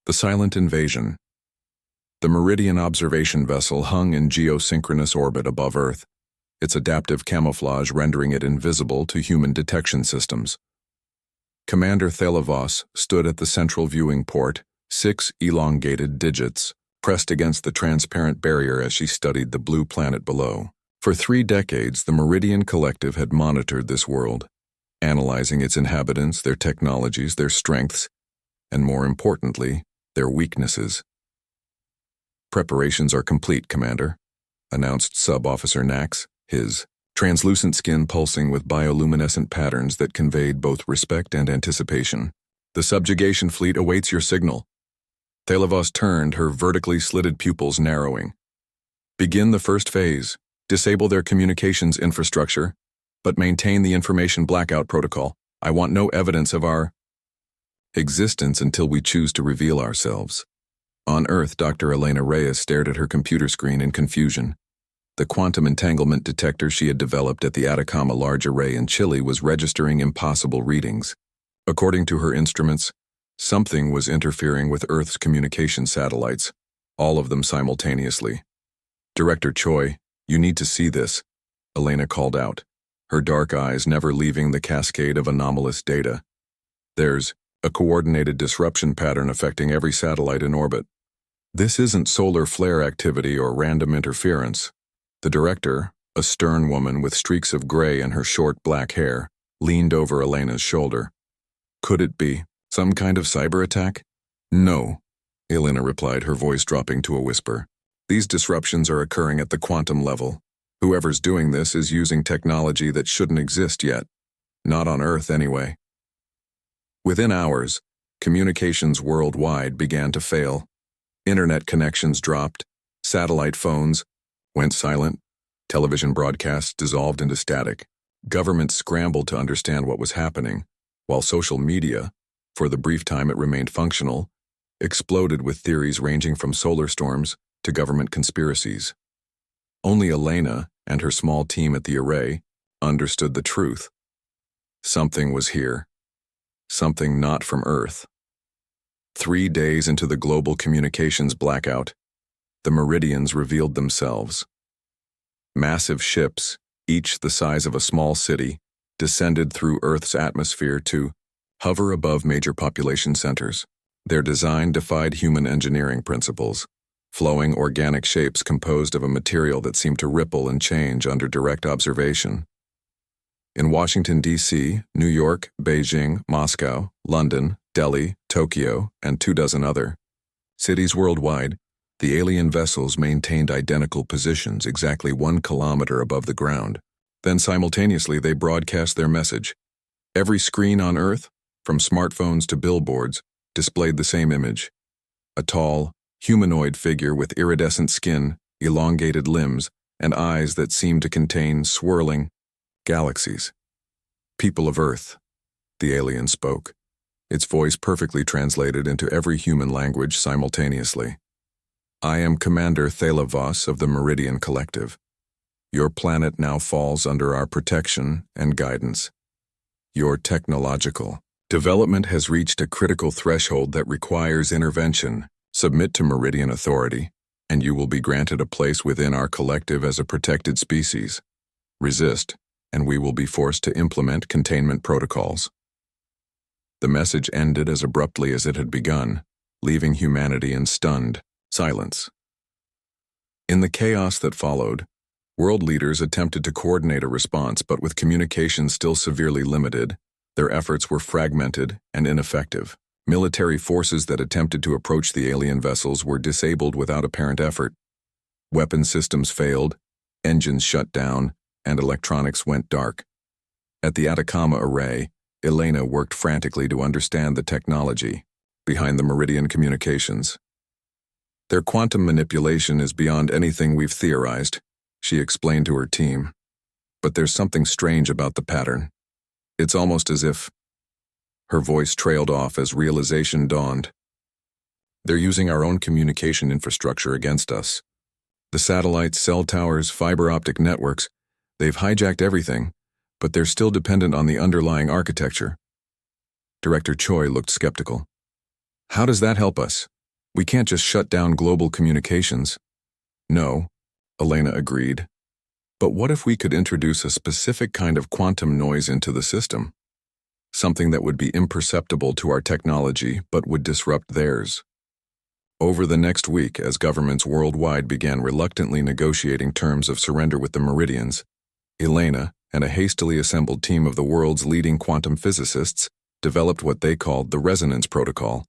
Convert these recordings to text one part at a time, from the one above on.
The silent invasion. The Meridian observation vessel hung in geosynchronous orbit above Earth, its adaptive camouflage rendering it invisible to human detection systems. Commander Thalavos stood at the central viewing port, 6 elongated digits pressed against the transparent barrier as she studied the blue planet below. For 3 decades, the Meridian Collective had monitored this world, analyzing its inhabitants, their technologies, their strengths, and more importantly, their weaknesses. "Preparations are complete, Commander," announced Sub-Officer Nax, his translucent skin pulsing with bioluminescent patterns that conveyed both respect and anticipation. "The subjugation fleet awaits your signal." Thalavos turned, her vertically slitted pupils narrowing. "Begin the first phase. Disable their communications infrastructure, but maintain the information blackout protocol. I want no evidence of our existence until we choose to reveal ourselves." On Earth, Dr. Elena Reyes stared at her computer screen in confusion. The quantum entanglement detector she had developed at the Atacama Large Array in Chile was registering impossible readings. According to her instruments, something was interfering with Earth's communication satellites, all of them simultaneously. "Director Choi, you need to see this," Elena called out, her dark eyes never leaving the cascade of anomalous data. "There's a coordinated disruption pattern affecting every satellite in orbit. This isn't solar flare activity or random interference." The director, a stern woman with streaks of gray in her short black hair, leaned over Elena's shoulder. "Could it be some kind of cyber attack?" "No," Elena replied, her voice dropping to a whisper. "These disruptions are occurring at the quantum level. Whoever's doing this is using technology that shouldn't exist yet. Not on Earth, anyway." Within hours, communications worldwide began to fail. Internet connections dropped, satellite phones went silent, television broadcasts dissolved into static. Governments scrambled to understand what was happening, while social media, for the brief time it remained functional, exploded with theories ranging from solar storms to government conspiracies. Only Elena and her small team at the array understood the truth. Something was here. Something not from Earth. 3 days into the global communications blackout, the Meridians revealed themselves. Massive ships, each the size of a small city, descended through Earth's atmosphere to hover above major population centers. Their design defied human engineering principles, flowing organic shapes composed of a material that seemed to ripple and change under direct observation. In Washington, D.C., New York, Beijing, Moscow, London, Delhi, Tokyo, and 24 other cities worldwide, the alien vessels maintained identical positions exactly 1 kilometer above the ground. Then simultaneously they broadcast their message. Every screen on Earth, from smartphones to billboards, displayed the same image. A tall, humanoid figure with iridescent skin, elongated limbs, and eyes that seemed to contain swirling galaxies. "People of Earth," the alien spoke, its voice perfectly translated into every human language simultaneously. "I am Commander Thalavos of the Meridian Collective. Your planet now falls under our protection and guidance. Your technological development has reached a critical threshold that requires intervention. Submit to Meridian authority, and you will be granted a place within our collective as a protected species. Resist, and we will be forced to implement containment protocols." The message ended as abruptly as it had begun, leaving humanity in stunned silence. In the chaos that followed, world leaders attempted to coordinate a response, but with communications still severely limited, their efforts were fragmented and ineffective. Military forces that attempted to approach the alien vessels were disabled without apparent effort. Weapon systems failed, engines shut down, and electronics went dark. At the Atacama Array, Elena worked frantically to understand the technology behind the Meridian communications. "Their quantum manipulation is beyond anything we've theorized," she explained to her team. "But there's something strange about the pattern. It's almost as if..." Her voice trailed off as realization dawned. "They're using our own communication infrastructure against us. The satellites, cell towers, fiber optic networks, they've hijacked everything, but they're still dependent on the underlying architecture." Director Choi looked skeptical. "How does that help us?" We can't just shut down global communications. No, Elena agreed. But what if we could introduce a specific kind of quantum noise into the system? Something that would be imperceptible to our technology but would disrupt theirs. Over the next week, as governments worldwide began reluctantly negotiating terms of surrender with the Meridians, Elena and a hastily assembled team of the world's leading quantum physicists developed what they called the resonance protocol,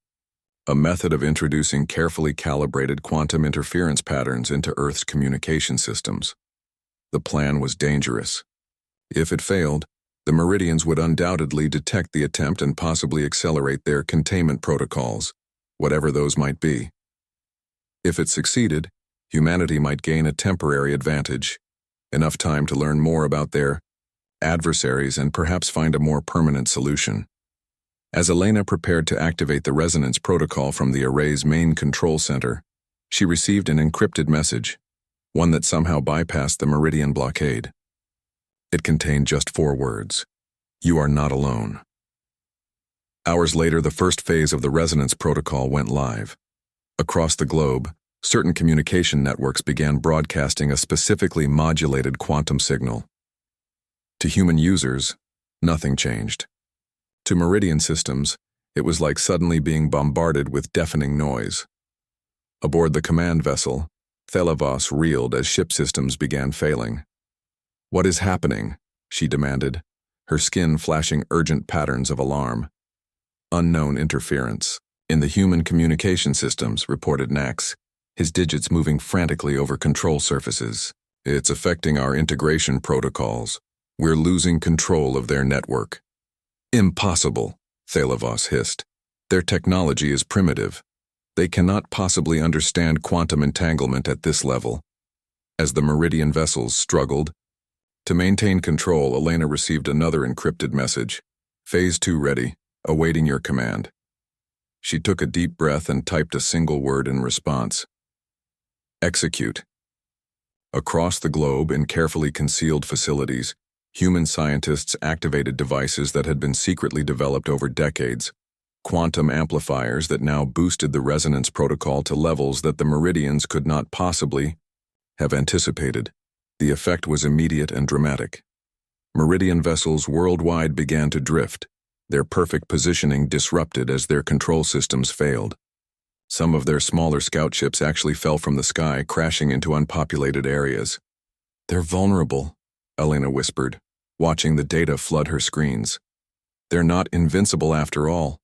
a method of introducing carefully calibrated quantum interference patterns into Earth's communication systems. The plan was dangerous. If it failed, the Meridians would undoubtedly detect the attempt and possibly accelerate their containment protocols, whatever those might be. If it succeeded, humanity might gain a temporary advantage, enough time to learn more about their adversaries and perhaps find a more permanent solution. As Elena prepared to activate the resonance protocol from the array's main control center, she received an encrypted message, one that somehow bypassed the Meridian blockade. It contained just 4 words: "You are not alone." Hours later, the first phase of the resonance protocol went live. Across the globe, certain communication networks began broadcasting a specifically modulated quantum signal. To human users, nothing changed. To Meridian systems, it was like suddenly being bombarded with deafening noise. Aboard the command vessel, Thelavos reeled as ship systems began failing. "What is happening?" she demanded, her skin flashing urgent patterns of alarm. "Unknown interference in the human communication systems," reported Nax, his digits moving frantically over control surfaces. "It's affecting our integration protocols. We're losing control of their network." "Impossible," Thelavos hissed. "Their technology is primitive. They cannot possibly understand quantum entanglement at this level." As the Meridian vessels struggled to maintain control, Elena received another encrypted message: "Phase 2 ready, awaiting your command." She took a deep breath and typed a single word in response: "Execute." Across the globe, in carefully concealed facilities, human scientists activated devices that had been secretly developed over decades, quantum amplifiers that now boosted the resonance protocol to levels that the Meridians could not possibly have anticipated. The effect was immediate and dramatic. Meridian vessels worldwide began to drift, their perfect positioning disrupted as their control systems failed. Some of their smaller scout ships actually fell from the sky, crashing into unpopulated areas. "They're vulnerable," Elena whispered, watching the data flood her screens. "They're not invincible after all."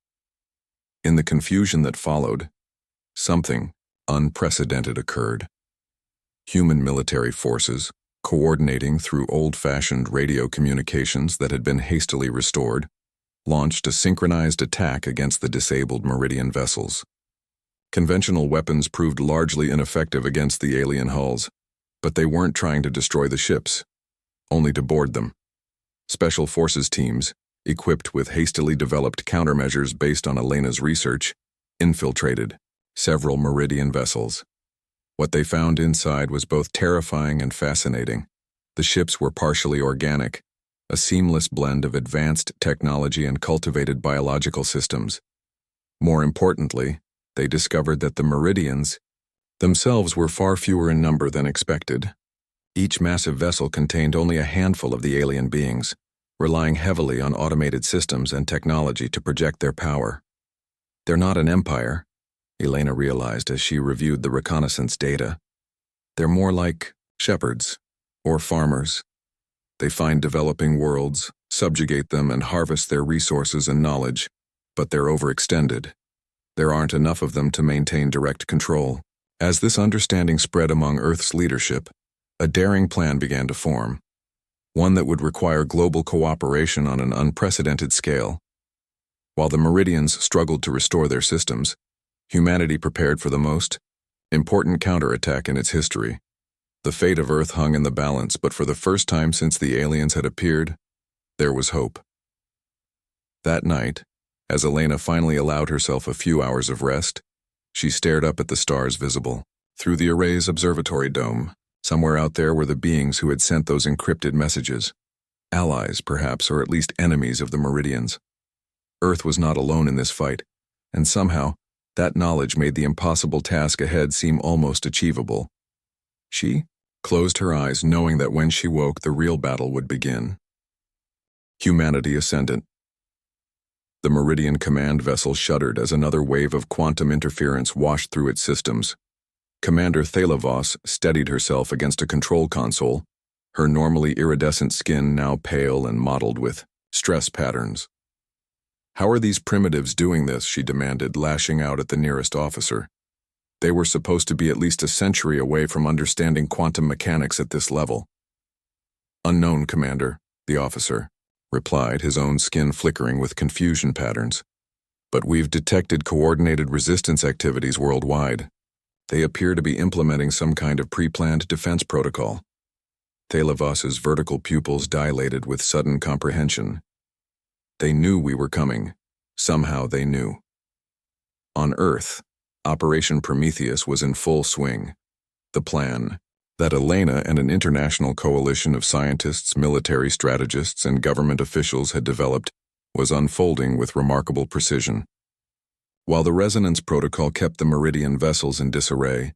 In the confusion that followed, something unprecedented occurred. Human military forces, coordinating through old-fashioned radio communications that had been hastily restored, launched a synchronized attack against the disabled Meridian vessels. Conventional weapons proved largely ineffective against the alien hulls, but they weren't trying to destroy the ships, only to board them. Special forces teams, equipped with hastily developed countermeasures based on Elena's research, infiltrated several Meridian vessels. What they found inside was both terrifying and fascinating. The ships were partially organic, a seamless blend of advanced technology and cultivated biological systems. More importantly, they discovered that the Meridians themselves were far fewer in number than expected. Each massive vessel contained only a handful of the alien beings, relying heavily on automated systems and technology to project their power. "They're not an empire," Elena realized as she reviewed the reconnaissance data. "They're more like shepherds or farmers. They find developing worlds, subjugate them, and harvest their resources and knowledge, but they're overextended. There aren't enough of them to maintain direct control." As this understanding spread among Earth's leadership, a daring plan began to form, one that would require global cooperation on an unprecedented scale. While the Meridians struggled to restore their systems, humanity prepared for the most important counterattack in its history. The fate of Earth hung in the balance, but for the first time since the aliens had appeared, there was hope. That night, as Elena finally allowed herself a few hours of rest, she stared up at the stars visible through the array's observatory dome. Somewhere out there were the beings who had sent those encrypted messages. Allies, perhaps, or at least enemies of the Meridians. Earth was not alone in this fight, and somehow, That knowledge made the impossible task ahead seem almost achievable. She closed her eyes, knowing that when she woke, the real battle would begin. Humanity Ascendant. The Meridian command vessel shuddered as another wave of quantum interference washed through its systems. Commander Thalavos steadied herself against a control console, her normally iridescent skin now pale and mottled with stress patterns. "How are these primitives doing this?" she demanded, lashing out at the nearest officer. They were supposed to be at least a century away from understanding quantum mechanics at this level. "Unknown, Commander," the officer replied, his own skin flickering with confusion patterns. "But we've detected coordinated resistance activities worldwide. They appear to be implementing some kind of pre-planned defense protocol." Thalavos's vertical pupils dilated with sudden comprehension. They knew we were coming. Somehow they knew. On Earth, Operation Prometheus was in full swing. The plan that Elena and an international coalition of scientists, military strategists, and government officials had developed was unfolding with remarkable precision. While the resonance protocol kept the Meridian vessels in disarray,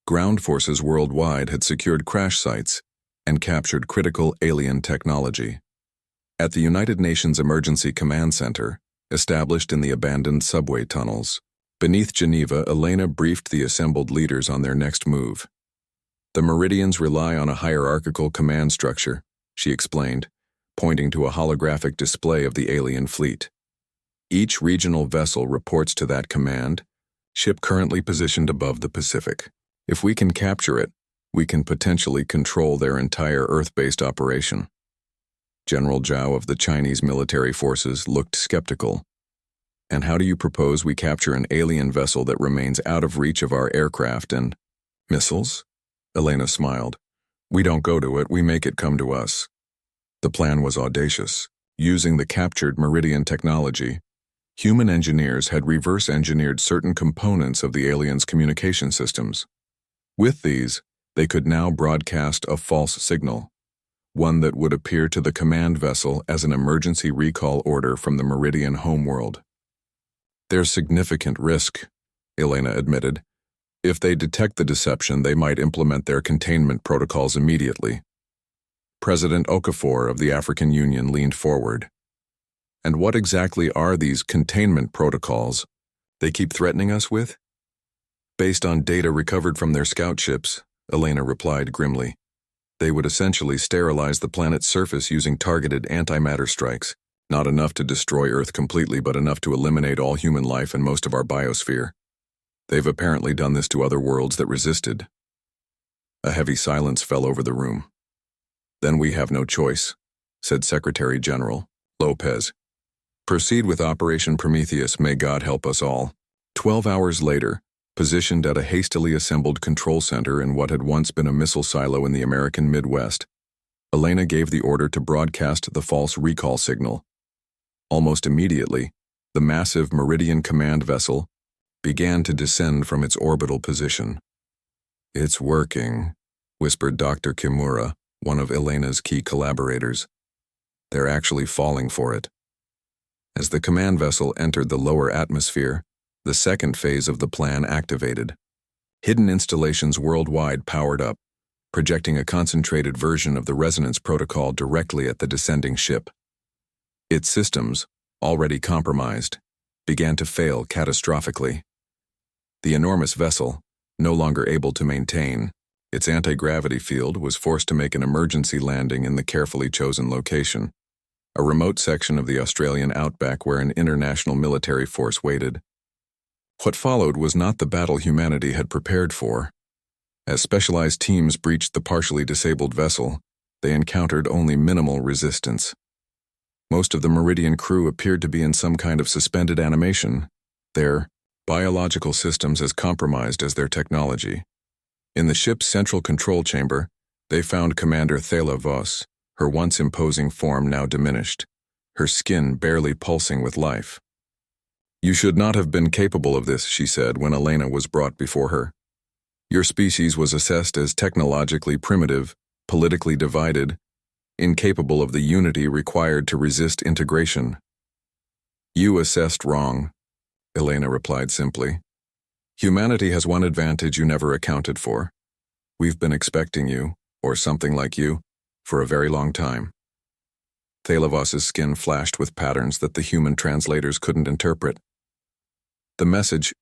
ground forces worldwide had secured crash sites and captured critical alien technology. At the United Nations Emergency Command Center, established in the abandoned subway tunnels, beneath Geneva, Elena briefed the assembled leaders on their next move. "The Meridians rely on a hierarchical command structure," she explained, pointing to a holographic display of the alien fleet. "Each regional vessel reports to that command, ship currently positioned above the Pacific. If we can capture it, we can potentially control their entire Earth-based operation." General Zhao of the Chinese military forces looked skeptical. "And how do you propose we capture an alien vessel that remains out of reach of our aircraft and missiles?" Elena smiled. "We don't go to it, we make it come to us." The plan was audacious. Using the captured Meridian technology, human engineers had reverse-engineered certain components of the aliens' communication systems. With these, they could now broadcast a false signal, one that would appear to the command vessel as an emergency recall order from the Meridian homeworld. "There's significant risk," Elena admitted. "If they detect the deception, they might implement their containment protocols immediately." President Okafor of the African Union leaned forward. "And what exactly are these containment protocols they keep threatening us with?" "Based on data recovered from their scout ships," Elena replied grimly. "They would essentially sterilize the planet's surface using targeted antimatter strikes, not enough to destroy Earth completely, but enough to eliminate all human life and most of our biosphere. They've apparently done this to other worlds that resisted." A heavy silence fell over the room. "Then we have no choice," said Secretary General Lopez. "Proceed with Operation Prometheus, may God help us all." 12 hours later, positioned at a hastily assembled control center in what had once been a missile silo in the American Midwest, Elena gave the order to broadcast the false recall signal. Almost immediately, the massive Meridian command vessel began to descend from its orbital position. "It's working," whispered Dr. Kimura, one of Elena's key collaborators. "They're actually falling for it." As the command vessel entered the lower atmosphere, the second phase of the plan activated. Hidden installations worldwide powered up, projecting a concentrated version of the resonance protocol directly at the descending ship. Its systems, already compromised, began to fail catastrophically. The enormous vessel, no longer able to maintain its anti-gravity field, was forced to make an emergency landing in the carefully chosen location, a remote section of the Australian outback where an international military force waited. What followed was not the battle humanity had prepared for. As specialized teams breached the partially disabled vessel, they encountered only minimal resistance. Most of the Meridian crew appeared to be in some kind of suspended animation, their biological systems as compromised as their technology. In the ship's central control chamber, they found Commander Thalavos, her once imposing form now diminished, her skin barely pulsing with life. "You should not have been capable of this," she said when Elena was brought before her. "Your species was assessed as technologically primitive, politically divided, incapable of the unity required to resist integration." "You assessed wrong," Elena replied simply. Humanity has one advantage you never accounted for. We've been expecting you, or something like you, for a very long time. Thalavos's skin flashed with patterns that the human translators couldn't interpret. The message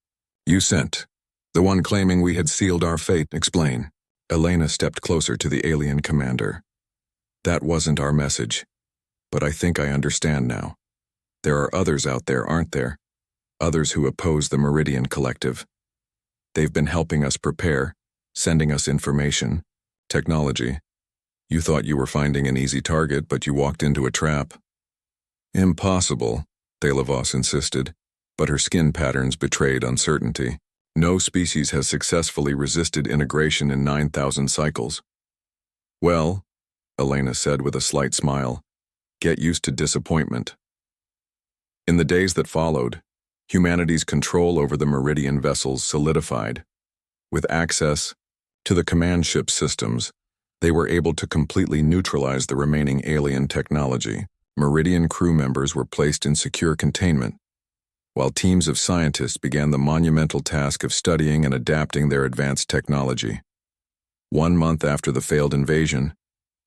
you sent, the one claiming we had sealed our fate, explain. Elena stepped closer to the alien commander. That wasn't our message, but I think I understand now. There are others out there, aren't there? Others who oppose the Meridian Collective. They've been helping us prepare, sending us information, technology. You thought you were finding an easy target, but you walked into a trap. Impossible, Thalavos insisted, but her skin patterns betrayed uncertainty. No species has successfully resisted integration in 9,000 cycles. Well, Elena said with a slight smile, get used to disappointment. In the days that followed, humanity's control over the Meridian vessels solidified. With access to the command ship systems, they were able to completely neutralize the remaining alien technology. Meridian crew members were placed in secure containment, while teams of scientists began the monumental task of studying and adapting their advanced technology. 1 month after the failed invasion,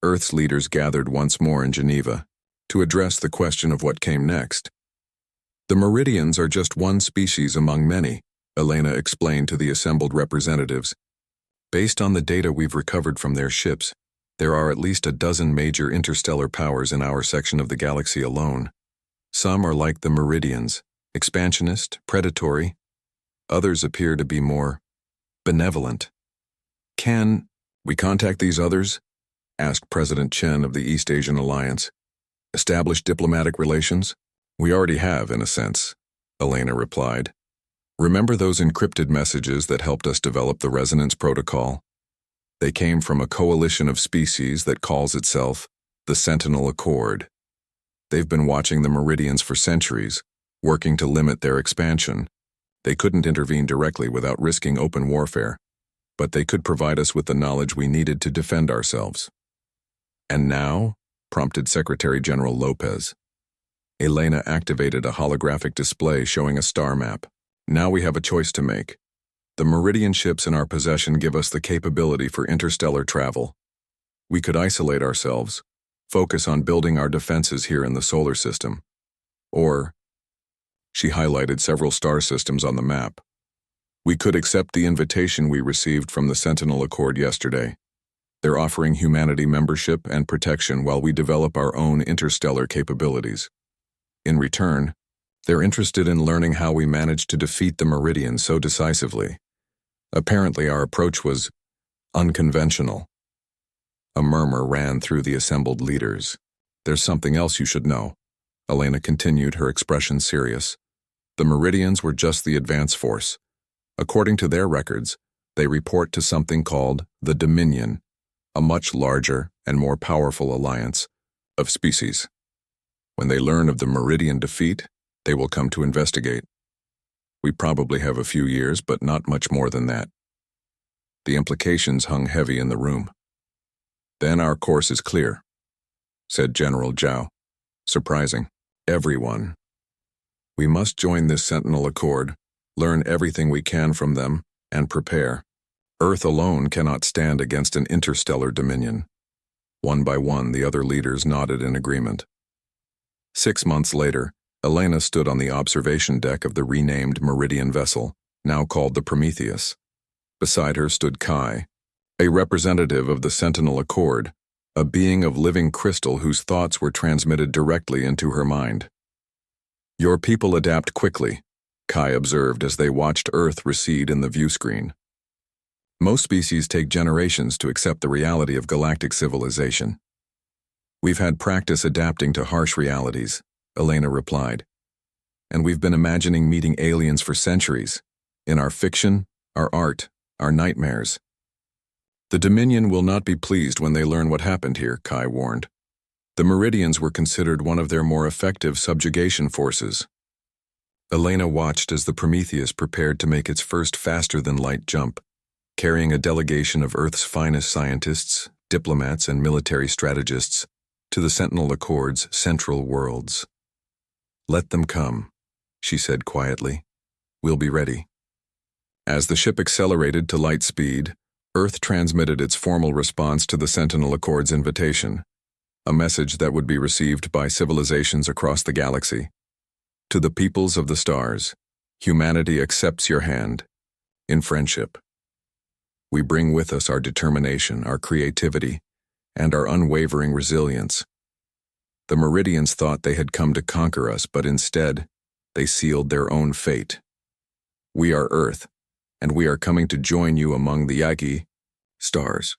Earth's leaders gathered once more in Geneva to address the question of what came next. The Meridians are just one species among many, Elena explained to the assembled representatives. Based on the data we've recovered from their ships, there are at least a dozen major interstellar powers in our section of the galaxy alone. Some are like the Meridians, expansionist, predatory. Others appear to be more benevolent. Can we contact these others? Asked President Chen of the East Asian Alliance. Establish diplomatic relations? We already have, in a sense, Elena replied. Remember those encrypted messages that helped us develop the resonance protocol? They came from a coalition of species that calls itself the Sentinel Accord. They've been watching the Meridians for centuries, working to limit their expansion. They couldn't intervene directly without risking open warfare, but they could provide us with the knowledge we needed to defend ourselves. And now, prompted Secretary General Lopez. Elena activated a holographic display showing a star map. Now we have a choice to make. The Meridian ships in our possession give us the capability for interstellar travel. We could isolate ourselves, focus on building our defenses here in the solar system. Or, she highlighted several star systems on the map. We could accept the invitation we received from the Sentinel Accord yesterday. They're offering humanity membership and protection while we develop our own interstellar capabilities. In return, they're interested in learning how we managed to defeat the Meridians so decisively. Apparently, our approach was unconventional. A murmur ran through the assembled leaders. There's something else you should know, Elena continued, her expression serious. The Meridians were just the advance force. According to their records, they report to something called the Dominion, a much larger and more powerful alliance of species. When they learn of the Meridian defeat, they will come to investigate. We probably have a few years, but not much more than that. The implications hung heavy in the room. Then our course is clear, said General Zhao, surprising everyone. We must join this Sentinel Accord, learn everything we can from them, and prepare. Earth alone cannot stand against an interstellar dominion. One by one, the other leaders nodded in agreement. 6 months later, Elena stood on the observation deck of the renamed Meridian vessel, now called the Prometheus. Beside her stood Kai, a representative of the Sentinel Accord, a being of living crystal whose thoughts were transmitted directly into her mind. Your people adapt quickly, Kai observed as they watched Earth recede in the view screen. Most species take generations to accept the reality of galactic civilization. We've had practice adapting to harsh realities, Elena replied. And we've been imagining meeting aliens for centuries, in our fiction, our art, our nightmares. The Dominion will not be pleased when they learn what happened here, Kai warned. The Meridians were considered one of their more effective subjugation forces. Elena watched as the Prometheus prepared to make its first faster-than-light jump, carrying a delegation of Earth's finest scientists, diplomats, and military strategists to the Sentinel Accord's central worlds. Let them come, she said quietly. We'll be ready. As the ship accelerated to light speed, Earth transmitted its formal response to the Sentinel Accord's invitation, a message that would be received by civilizations across the galaxy. To the peoples of the stars, humanity accepts your hand. In friendship, we bring with us our determination, our creativity, and our unwavering resilience. The Meridians thought they had come to conquer us, but instead, they sealed their own fate. We are Earth, and we are coming to join you among the Yagi stars.